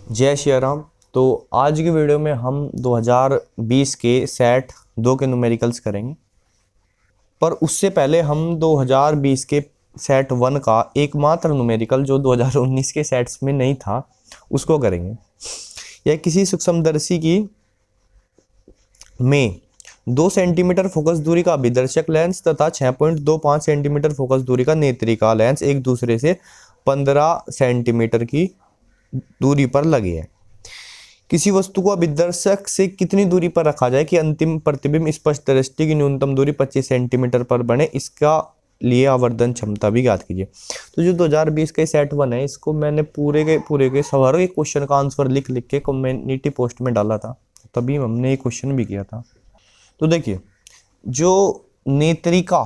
जय श्री राम। तो आज की वीडियो में हम 2020 के सेट 2 के न्यूमेरिकल्स करेंगे, पर उससे पहले हम 2020 के सेट 1 का एकमात्र न्यूमेरिकल जो 2019 के सेट्स में नहीं था उसको करेंगे। यह किसी सूक्ष्मदर्शी की में 2 सेंटीमीटर फोकस दूरी का अभिदर्शक लेंस तथा 6.25 सेंटीमीटर फोकस दूरी का नेत्रिका लेंस एक दूसरे से 15 सेंटीमीटर की दूरी पर लगे हैं। किसी वस्तु को अभिदर्शक से कितनी दूरी पर रखा जाए कि अंतिम प्रतिबिंब स्पष्ट दृष्टि की न्यूनतम दूरी 25 सेंटीमीटर पर बने, इसका लिए आवर्धन क्षमता भी ज्ञात कीजिए। तो जो 2020 का सेट 1 है, इसको मैंने पूरे के सारे क्वेश्चन का आंसर लिख के कम्युनिटी पोस्ट में डाला था, तभी हमने ये क्वेश्चन भी किया था। तो देखिए, जो नेत्रिका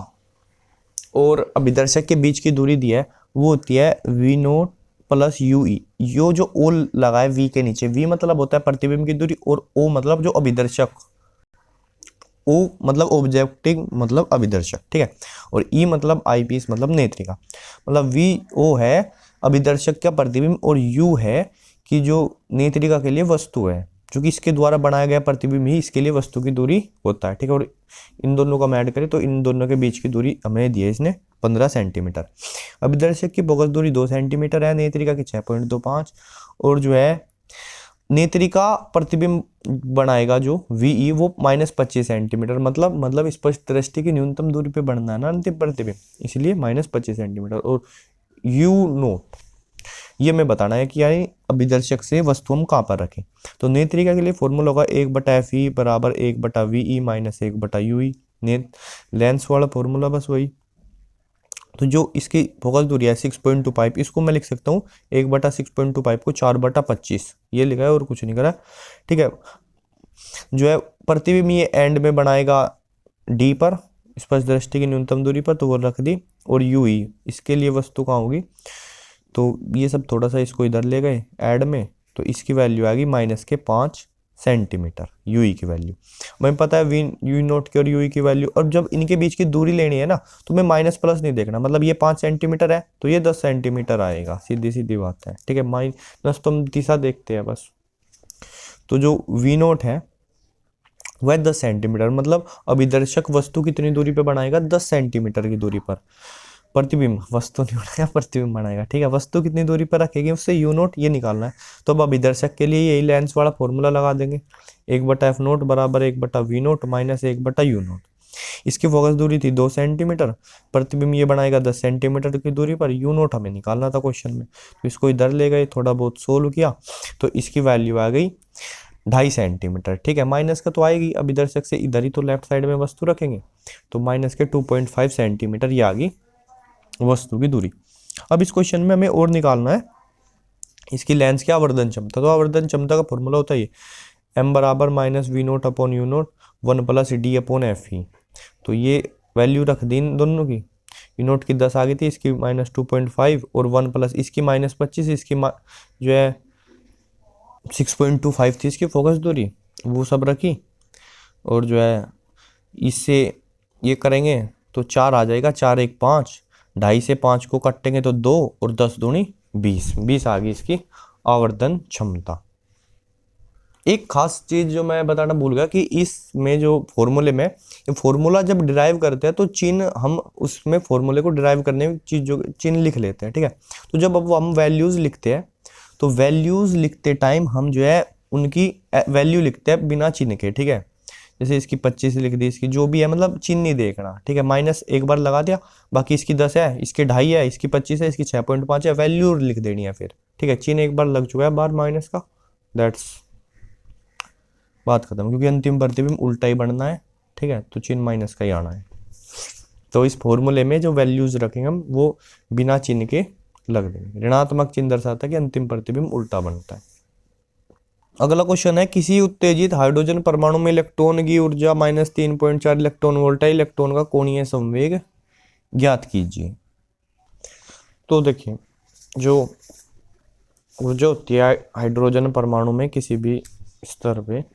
और अभिदर्शक के बीच की दूरी दी है वो होती है v0 प्लस यूई। यो जो ओ लगा है वी के नीचे, वी मतलब होता है प्रतिबिंब की दूरी और ओ मतलब जो अभिदर्शक, ओ मतलब ऑब्जेक्टिव मतलब अभिदर्शक, ठीक है। और ई मतलब आई पीस मतलब नेत्रिका। मतलब वी ओ है अभिदर्शक का प्रतिबिंब और यू है कि जो नेत्रिका के लिए वस्तु है, क्योंकि इसके द्वारा बनाया गया प्रतिबिंब ही इसके लिए वस्तु की दूरी होता है, ठीक है। और इन दोनों का ऐड करें तो इन दोनों के बीच की दूरी हमें दी है इसने 15 सेंटीमीटर। अभिदर्शक की फोकस दूरी 2 सेंटीमीटर है, नेत्रिका की 6.25, और जो है नेत्रिका प्रतिबिंब बनाएगा जो वी वो -25 सेंटीमीटर। मतलब स्पष्ट दृष्टि की न्यूनतम दूरी पे बढ़ना है ना अंतिम प्रतिबिंब, इसलिए -25 सेंटीमीटर। और यू नोट ये मैं बताना है कि यानी अभिदर्शक से वस्तु हम कहाँ पर रखें। तो नेत्रिका के लिए फॉर्मूला होगा 1/FE बराबर 1/VE माइनस 1/UE। लेंस वाला फॉर्मूला बस वही। तो जो इसकी फोकस दूरी है 6.25, इसको मैं लिख सकता हूँ 1/6.25 को 4/25, ये लिखा है और कुछ नहीं करा, ठीक है। जो है प्रतिबिंब ये एंड में बनाएगा डी पर, स्पष्ट दृष्टि की न्यूनतम दूरी पर, तो वो रख दी। और यूई इसके लिए वस्तु कहाँ होगी, तो ये सब थोड़ा सा इसको इधर ले गए ऐड में, तो इसकी वैल्यू आ गई -5 सेंटीमीटर यूई की वैल्यू। हमें पता है वी यू नोट की और यूई की वैल्यू। और जब इनके बीच की दूरी लेनी है ना, तो मैं माइनस प्लस नहीं देखना, मतलब ये 5 सेंटीमीटर है तो ये 10 सेंटीमीटर आएगा, सीधी सीधी बात है, ठीक है। माइनस तो हम दिशा देखते हैं बस। तो जो वी नोट है वह 10 सेंटीमीटर, मतलब अभिदर्शक वस्तु कितनी दूरी पे बनाएगा, 10 सेंटीमीटर की दूरी पर। प्रतिबिंब वस्तु नहीं बनाएगा, प्रतिबिंब बनाएगा, ठीक है। वस्तु कितनी दूरी पर रखेगी उससे यू नोट ये निकालना है। तो अब अभिदर्शक के लिए यही लेंस वाला फॉर्मूला लगा देंगे, 1/F नोट बराबर 1/V note minus 1/U note. इसकी फोकस दूरी थी 2 सेंटीमीटर, प्रतिबिंब ये बनाएगा 10 सेंटीमीटर की दूरी पर, यू नोट हमें निकालना था क्वेश्चन में। तो इसको इधर ले गए, थोड़ा बहुत सोल्व किया, तो इसकी वैल्यू आ गई 2.5 सेंटीमीटर, ठीक है। माइनस का तो आएगी, अभिदर्शक से इधर ही तो लेफ्ट साइड में वस्तु रखेंगे, तो माइनस के 2.5 सेंटीमीटर ये आ गई वस्तु की दूरी। अब इस क्वेश्चन में हमें और निकालना है इसकी लेंस की आवर्धन क्षमता। तो आवर्धन क्षमता का फॉर्मूला होता है ये m बराबर -V naught upon you note 1 + D upon FE। तो ये वैल्यू रख दी इन दोनों की, यू नोट की 10 आ गई थी, इसकी -2.5 और 1 प्लस इसकी -25, इसकी जो है 6.25 थी इसकी फोकस दूरी, वो सब रखी। और जो है इससे ये करेंगे तो 4 आ जाएगा, 4 1 5, 2.5 से 5 को काटेंगे तो 2 और 10 दूनी 20 आ गई इसकी आवर्धन क्षमता। एक खास चीज जो मैं बताना भूल गया कि इसमें जो फॉर्मूले में ये फॉर्मूला जब डिराइव करते हैं तो चिन्ह हम उसमें फॉर्मूले को डिराइव करने में चीजों चिन्ह लिख लेते हैं, ठीक है। तो जब अब हम वैल्यूज लिखते हैं तो वैल्यूज लिखते टाइम हम जो है उनकी वैल्यू लिखते हैं बिना चिन्ह के, ठीक है। जैसे इसकी 25 लिख दी, इसकी जो भी है, मतलब चिन्ह नहीं देखना, ठीक है। माइनस एक बार लगा दिया, बाकी इसकी 10 है, इसकी 2.5 है, इसकी 25 है, इसकी 6.5 है, वैल्यू लिख देनी है फिर, ठीक है। चिन्ह एक बार लग चुका है बार माइनस का, दैट्स बात खत्म, क्योंकि अंतिम प्रतिबिंब उल्टा ही बनना है, ठीक है। तो चिन्ह माइनस का ही आना है। तो इस फॉर्मूले में जो वैल्यूज रखेंगे हम वो बिना चिन्ह के लग देंगे। ऋणात्मक चिन्ह दर्शाता है कि अंतिम प्रतिबिंब उल्टा बनता है। अगला क्वेश्चन है, किसी उत्तेजित हाइड्रोजन परमाणु में इलेक्ट्रॉन की ऊर्जा -3.4 इलेक्ट्रॉन वोल्ट है, इलेक्ट्रॉन का कोणीय संवेग ज्ञात कीजिए। तो देखिए, जो ऊर्जा होती है हाइड्रोजन परमाणु में किसी भी स्तर पे, वो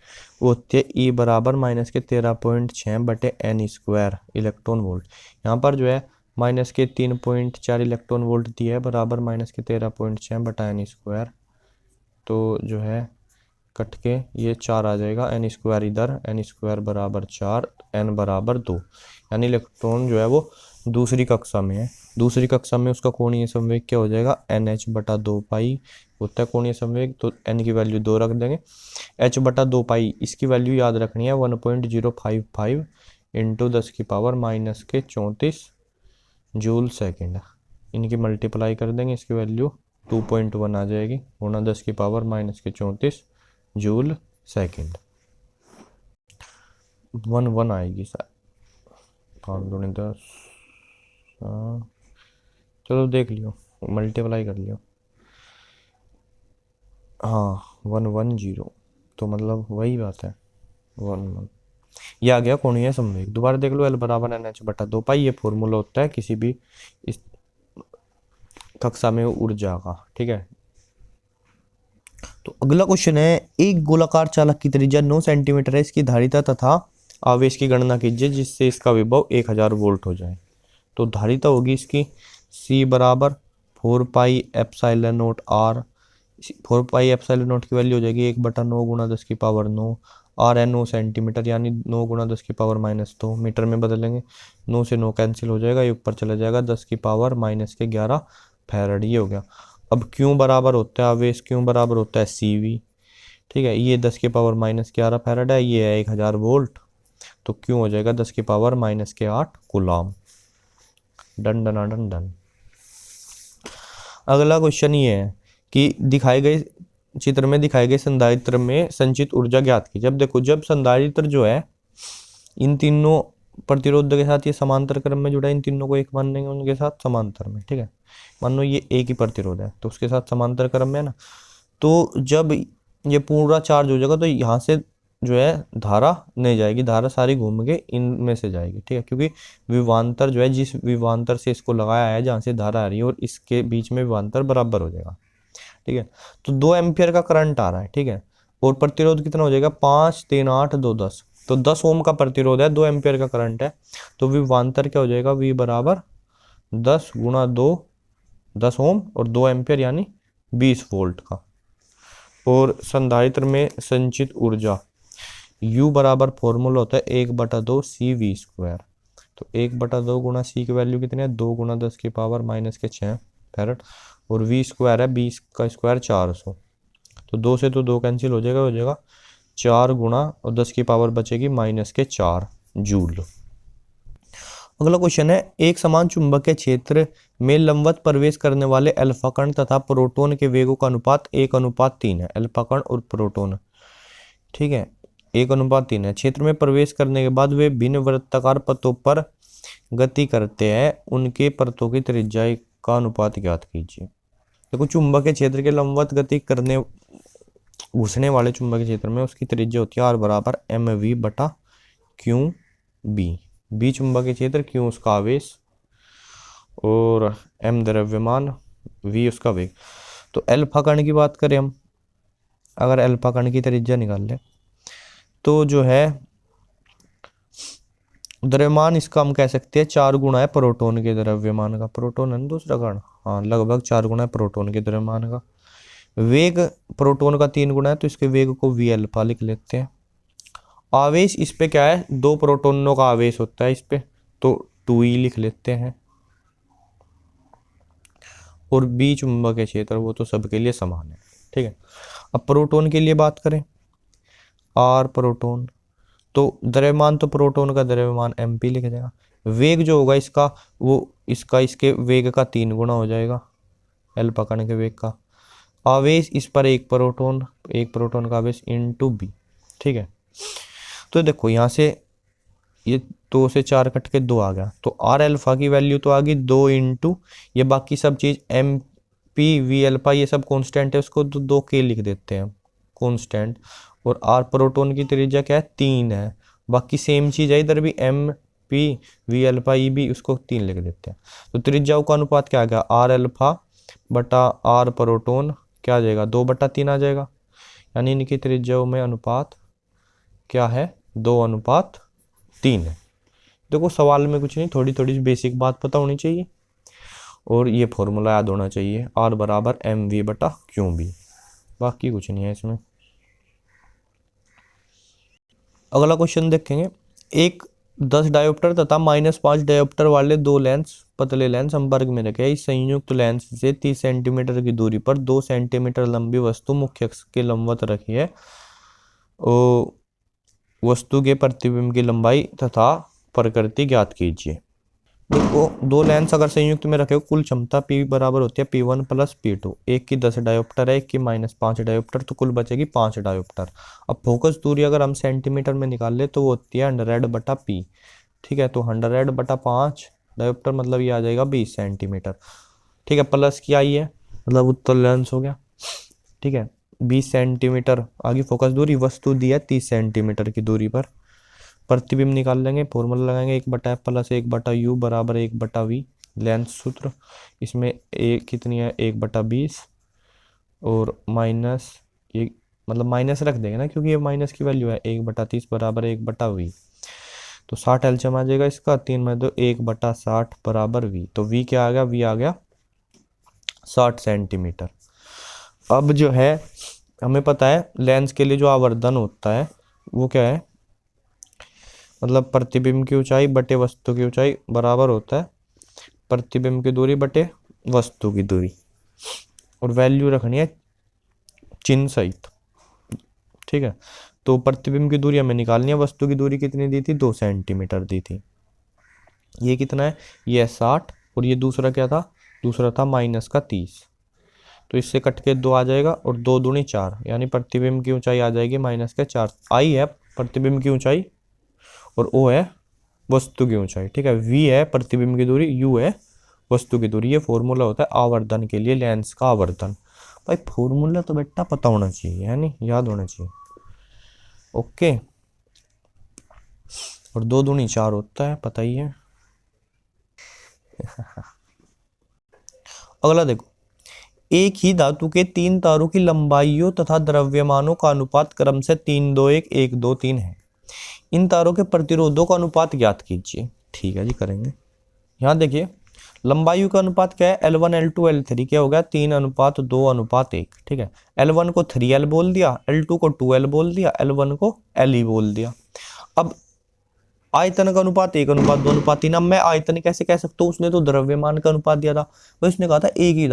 होती है E बराबर -13.6/n² इलेक्ट्रॉन वोल्ट। यहाँ पर जो है -3.4 इलेक्ट्रॉन वोल्ट दिया है, बराबर -13.6/n²। तो जो है कट के ये 4 आ जाएगा, n स्क्वायर इधर, n स्क्वायर बराबर 4, n बराबर 2। यानी इलेक्ट्रॉन जो है वो दूसरी कक्षा में है। दूसरी कक्षा में उसका कोणीय संवेग क्या हो जाएगा, NH बटा 2 पाई होता है कोणीय संवेग, तो n की वैल्यू 2 रख देंगे। h बटा 2 पाई इसकी वैल्यू याद रखनी है 1.055 इंटू 10 की पावर माइनस के 34 जूल सेकेंड। इनकी मल्टीप्लाई कर देंगे, इसकी वैल्यू 2.1 आ जाएगी, गुणा 10 की पावर माइनस के 34 जूल सेकेंड। 1 आएगी सर, 5 दूनी 10। चलो देख लियो, मल्टीप्लाई कर लियो। हाँ 110, तो मतलब वही बात है 1 ये आ गया कोणीय संवेग। दोबारा देख लो, L बराबर NH बटा 2 पाई, ये फॉर्मूला होता है किसी भी इस कक्षा में ऊर्जा का, ठीक है। तो अगला क्वेश्चन है, एक गोलाकार चालक की त्रिज्या 9 सेंटीमीटर है, इसकी धारिता तथा आवेश की गणना कीजिए जिससे इसका विभव 1000 वोल्ट हो जाए। तो धारिता होगी इसकी C बराबर 4 pi epsilon not R। 4 pi epsilon not की वैल्यू हो जाएगी 1/9 गुणा 10 की पावर 9, R है 9 सेंटीमीटर, यानी 9 गुणा 10 की पावर माइनस 2, मीटर में बदलेंगे 9 से 9 कैंसिल हो जाएगा, ये ऊपर चला जाएगा 10 की पावर माइनस के 11 फैराड, ये हो गया। अब Q बराबर होता है आवेश, Q बराबर होता है CV, ठीक है। ये 10 की पावर माइनस 11 फैराड है, ये है 1000 वोल्ट, तो Q हो जाएगा 10 की पावर माइनस के 8 coulomb. Done done done done. अगला क्वेश्चन ये है कि दिखाए गए चित्र में दिखाए गए संधारित्र में संचित ऊर्जा ज्ञात की। जब देखो, जब संधारित्र जो है इन तीनों प्रतिरोध के साथ ये समांतर क्रम में जुड़ा है, इन तीनों को एक मानेंगे उनके साथ समांतर में, ठीक है। मान लो ये एक ही प्रतिरोध है तो उसके साथ समांतर क्रम में है ना, तो जब ये पूरा चार्ज हो जाएगा तो यहाँ से जो है धारा नहीं जाएगी, धारा सारी घूम के इनमें से जाएगी, ठीक है। क्योंकि विभवांतर जो है, जिस विभवांतर से इसको लगाया है जहाँ से धारा आ रही है और इसके बीच में विभवांतर बराबर हो जाएगा, ठीक है। तो 2 एम्पियर का करंट आ रहा है, ठीक है, और प्रतिरोध कितना हो जाएगा 5 3 8 2 10, तो 10 ओम का प्रतिरोध है, 2 एम्पियर का करंट है, तो विभवांतर क्या हो जाएगा, V बराबर 10 गुणा 2, 10 ओम और 2 एम्पियर यानी 20 वोल्ट का। और संधारित्र में संचित ऊर्जा U बराबर फॉर्मूला होता है 1/2 CV स्क्वायर। तो 1/2 गुणा C की वैल्यू कितनी है, 2 गुणा 10 की पावर माइनस के 6 फैराड, और V स्क्वायर है 20 का स्क्वायर 400, तो 2 से तो 2 कैंसिल हो जाएगा 4 गुणा और 10 की पावर बचेगी माइनस के 4 जूल। अगला क्वेश्चन है, एक समान चुंबकीय क्षेत्र में लंबवत प्रवेश करने वाले अल्फा कण तथा प्रोटॉन के वेगों का अनुपात 1:3 है। अल्फा कण और प्रोटॉन, ठीक है, 1:3 है। क्षेत्र में प्रवेश करने के बाद वे भिन्न वृत्ताकार पथों पर गति करते हैं, उनके परतों की त्रिज्या का अनुपात ज्ञात कीजिए। देखो, चुंबकीय क्षेत्र के लंबवत गति करने घुसने वाले चुंबकीय क्षेत्र में उसकी त्रिज्या होती है R बराबर mv बटा QB। B चुंबकीय क्षेत्र, Q उसका आवेश और M द्रव्यमान, V उसका वेग। तो अल्फा कण की बात करें हम, अगर अल्फा कण की त्रिज्या निकाल ले तो जो है द्रव्यमान इसका हम कह सकते हैं 4 गुना है प्रोटॉन के द्रव्यमान का। प्रोटॉन है ना दूसरा कण, हाँ, लगभग 4 गुना है प्रोटॉन के द्रव्यमान का। वेग प्रोटॉन का 3 गुना है, तो इसके वेग को V अल्फा लिख लेते हैं। आवेश इस पे क्या है, 2 प्रोटॉनों का आवेश होता है इस पे, तो 2e लिख लेते हैं। और B चुंबकीय क्षेत्र वो तो सबके लिए समान है, ठीक है। अब प्रोटॉन के लिए बात करें, R प्रोटॉन, तो द्रव्यमान तो प्रोटॉन का द्रव्यमान mp लिख देगा। वेग जो होगा इसका, वो इसका इसके वेग का 3 गुना हो जाएगा, अल्फा कण के वेग का। आवेश इस पर एक प्रोटॉन का आवेश इंटू B, ठीक है। तो देखो यहाँ से ये 2 से 4 कट के 2 आ गया, तो R अल्फा की वैल्यू तो आ गई 2 इंटू ये बाकी सब चीज MP V अल्फा ये सब कांस्टेंट है, उसको 2K लिख देते हैं कांस्टेंट। और R प्रोटॉन की त्रिज्या क्या है, 3 है, बाकी सेम चीज है इधर भी MP V अल्फा ई भी, उसको 3 लिख देते हैं। तो त्रिज्याओं का अनुपात क्या आ गया, R अल्फा बटा R प्रोटॉन क्या आ जाएगा, 2/3 आ जाएगा। यानी इनकी त्रिज्याओं में अनुपात क्या है, 2:3 है। देखो सवाल में कुछ नहीं, थोड़ी थोड़ी बेसिक बात पता होनी चाहिए और ये फॉर्मूला याद होना चाहिए, R बराबर mv बटा QB। बाकी कुछ नहीं है इसमें। अगला क्वेश्चन देखेंगे। एक 10 डायोप्टर तथा -5 डायोप्टर वाले दो लेंस, पतले लेंस संपर्क में रखे। इस संयुक्त लेंस से 30 सेंटीमीटर की दूरी पर 2 सेंटीमीटर लंबी वस्तु मुख्य अक्ष के लंबवत रखी है। वस्तु के प्रतिबिंब की लंबाई तथा प्रकृति ज्ञात कीजिए। देखो, दो लेंस अगर संयुक्त में रखे हो, कुल क्षमता P बराबर होती है P1 प्लस P2। एक की 10 डायोप्टर है, एक की -5 डायोप्टर, तो कुल बचेगी 5 डायोप्टर। अब फोकस दूरी अगर हम सेंटीमीटर में निकाल ले तो वो होती है 100/P। ठीक है, तो 100/5 डायोप्टर मतलब ये आ जाएगा 20 सेंटीमीटर। ठीक है, प्लस की आई है मतलब उत्तल लेंस हो गया। ठीक है, 20 सेंटीमीटर आगे फोकस दूरी, वस्तु दी है 30 सेंटीमीटर की दूरी पर। प्रतिबिंब निकाल लेंगे, फॉर्मूला लगाएंगे 1/F प्लस 1/U बराबर 1/V। लेंस सूत्र इसमें एक कितनी है 1/20 और माइनस एक, मतलब माइनस रख देंगे ना क्योंकि ये माइनस की वैल्यू है, 1/30 बराबर 1/V। तो 60 एलसीएम आ जाएगा इसका, 3 में 2 1/60 बराबर V। तो V क्या आ गया, V आ गया 60 सेंटीमीटर। अब जो है हमें पता है लेंस के लिए जो आवर्धन होता है वो क्या है, मतलब प्रतिबिंब की ऊंचाई बटे वस्तु की ऊंचाई बराबर होता है प्रतिबिंब की दूरी बटे वस्तु की दूरी, और वैल्यू रखनी है चिन्ह सहित। ठीक है, तो प्रतिबिंब की दूरी हमें निकालनी है, वस्तु की दूरी कितनी दी थी 2 सेंटीमीटर दी थी। ये कितना है, ये 60, और ये दूसरा क्या था, दूसरा था -30। तो इससे कट के 2 आ जाएगा और 2 दूनी 4, यानी प्रतिबिंब की ऊंचाई आ जाएगी -4। आई है प्रतिबिंब की ऊंचाई और O है वस्तु की ऊंचाई। ठीक है, V है प्रतिबिंब की दूरी, U है वस्तु की दूरी। ये फॉर्मूला होता है आवर्धन के लिए, लेंस का आवर्धन। भाई फॉर्मूला तो बेटा पता होना चाहिए, है नहीं, याद होना चाहिए। ओके, और 2 दूनी 4 होता है, पता ही है। अगला देखो, एक ही धातु के 3 तारों की लंबाइयों तथा द्रव्यमानों का अनुपात क्रम से 3:2:1 1:2:3 है। इन तारों के प्रतिरोधों का अनुपात ज्ञात कीजिए। ठीक है जी, करेंगे। यहाँ देखिए, लंबाइयों का अनुपात क्या है, L1 L2 L3 क्या हो गया 3:2:1। ठीक है, L1 को 3L बोल दिया, L2 को 2L बोल दिया, L1 को L ही बोल दिया। अब आयतन का अनुपात 1:2:3। अब मैं आयतन कैसे कह सकता हूँ, उसने तो द्रव्यमान का अनुपात दिया था, भाई उसने कहा था एक ही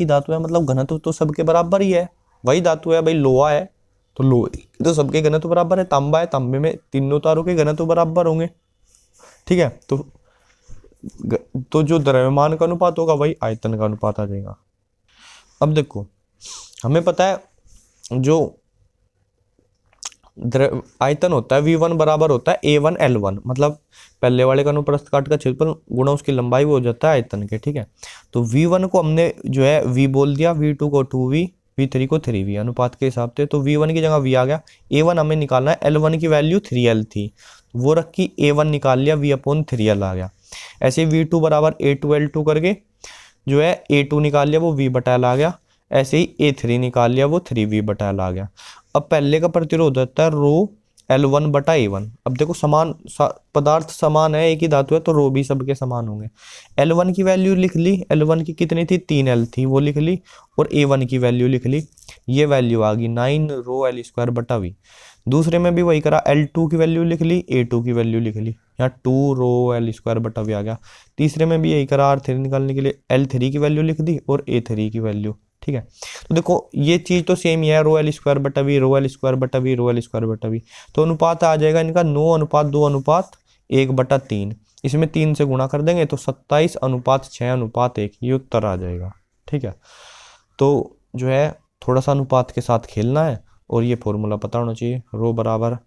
धातु है, मतलब घनत्व तो सबके बराबर ही है। वही धातु है भाई, लोहा है तो लोहे तो सबके घनत्व बराबर है, तांबा है तांबे में तीनों तारों के घनत्व बराबर होंगे। ठीक है, तो जो द्रव्यमान का अनुपात होगा वही आयतन का अनुपात आ जाएगा। अब देखो, हमें पता है जो आयतन होता है V1 बराबर होता है A1 L1, मतलब पहले वाले का अनुप्रस्थ काट का क्षेत्रफल गुणा उसकी लंबाई, वो हो जाता है आयतन के। ठीक है, तो V1 को हमने जो है V बोल दिया, V2 को 2V, V3 को 3V अनुपात के हिसाब से। तो V1 की जगह V आ गया। A1 हमें निकालना है, L1 की वैल्यू 3L थी, वो रखी, A1 निकाल लिया, V/3L आ गया। ऐसे V2 बराबर A2L2 करके जो है A2 निकाल लिया, वो V/L आ गया। ऐसे ही A3 निकाल लिया, वो 3V/L आ गया। अब पहले का प्रतिरोध होता है रो L1/A1। अब देखो समान पदार्थ समान है, एक ही धातु है, तो रो भी सबके समान होंगे। L1 की वैल्यू लिख ली, L1 की कितनी थी 3L थी, वो लिख ली, और A1 की वैल्यू लिख ली, ये वैल्यू आ गई 9 रो L²/V। दूसरे में भी वही करा, L2 की वैल्यू लिख ली, A2 की वैल्यू लिख ली, यहाँ 2 रो L²/V आ गया। तीसरे में भी यही करा, R3 निकालने के लिए L3 की वैल्यू लिख दी और A3 की वैल्यू। ठीक है, तो देखो ये चीज तो सेम ही है, रो L²/V रो L²/V रो L²/V। तो अनुपात आ जाएगा इनका 9:2:1/3। इसमें 3 से गुणा कर देंगे तो 27:6:1, ये उत्तर आ जाएगा। ठीक है, तो जो है थोड़ा सा अनुपात के साथ खेलना है, और ये फॉर्मूला पता होना चाहिए, रो बराबर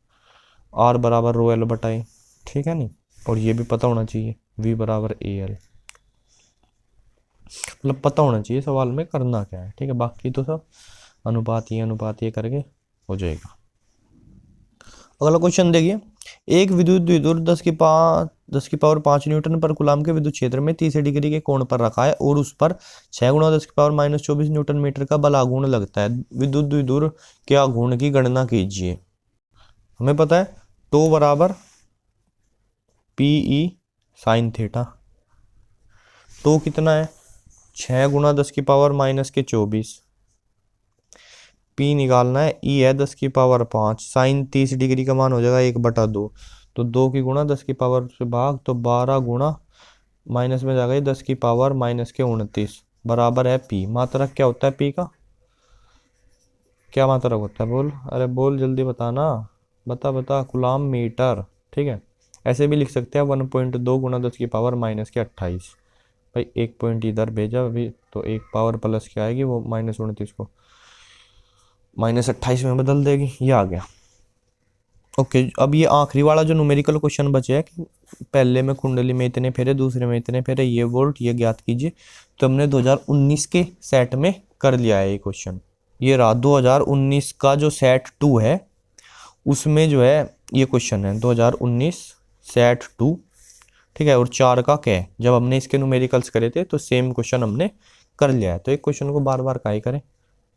R बराबर रो L/A। ठीक है नहीं, और ये भी पता होना चाहिए V बराबर AL, मतलब पता होना चाहिए सवाल में करना क्या है। ठीक है, बाकी तो सब अनुपात ये करके हो जाएगा। अगला क्वेश्चन देखिए, एक विद्युत द्विध्रुव 10 की पावर 5 न्यूटन पर कूलाम के विद्युत क्षेत्र में 30 डिग्री के कोण पर रखा है और उस पर 6 × 10⁻24 न्यूटन मीटर का बल आघूर्ण लगता है। विद्युत द्विध्रुव के आघूर्ण की गणना कीजिए। हमें पता है टो बराबर PE sin थीटा। टो कितना है 6 × 10⁻24, पी निकालना है, ई है 10⁵ साइन 30 डिग्री का मान हो जाएगा 1/2, तो 2 की गुणा 10 से भाग, तो 12 गुणा माइनस में जाएगा 10⁻⁻29 बराबर है पी। मात्रक क्या होता है पी का, क्या मात्रक होता है बोल, अरे बोल जल्दी बताना, बता बता, कूलाम मीटर। ठीक है, ऐसे भी लिख सकते हैं 1.2 गुणा 10⁻⁻28। भाई एक पॉइंट इधर भेजा अभी, तो एक पावर प्लस क्या आएगी, वो -29 को -28 में बदल देगी, ये आ गया। ओके, अब ये आखिरी वाला जो न्यूमेरिकल क्वेश्चन बचे है कि पहले में कुंडली में इतने फेरे, दूसरे में इतने फेरे, ये वोल्ट, ये ज्ञात कीजिए। तो हमने 2019 के सेट में कर लिया है ये क्वेश्चन। ये रहा 2019 का जो सेट 2 है, उसमें जो है ये क्वेश्चन है 2019 सेट 2। ठीक है, और 4 का क्या है, जब हमने इसके न्यूमेरिकल्स करे थे तो सेम क्वेश्चन हमने कर लिया है। तो एक क्वेश्चन को बार बार काहे करें,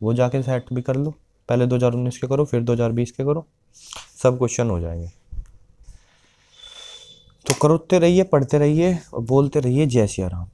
वो जाके सेट भी कर लो, पहले 2019 के करो, फिर 2020 के करो, सब क्वेश्चन हो जाएंगे। तो करते रहिए, पढ़ते रहिए और बोलते रहिए जय सिया राम।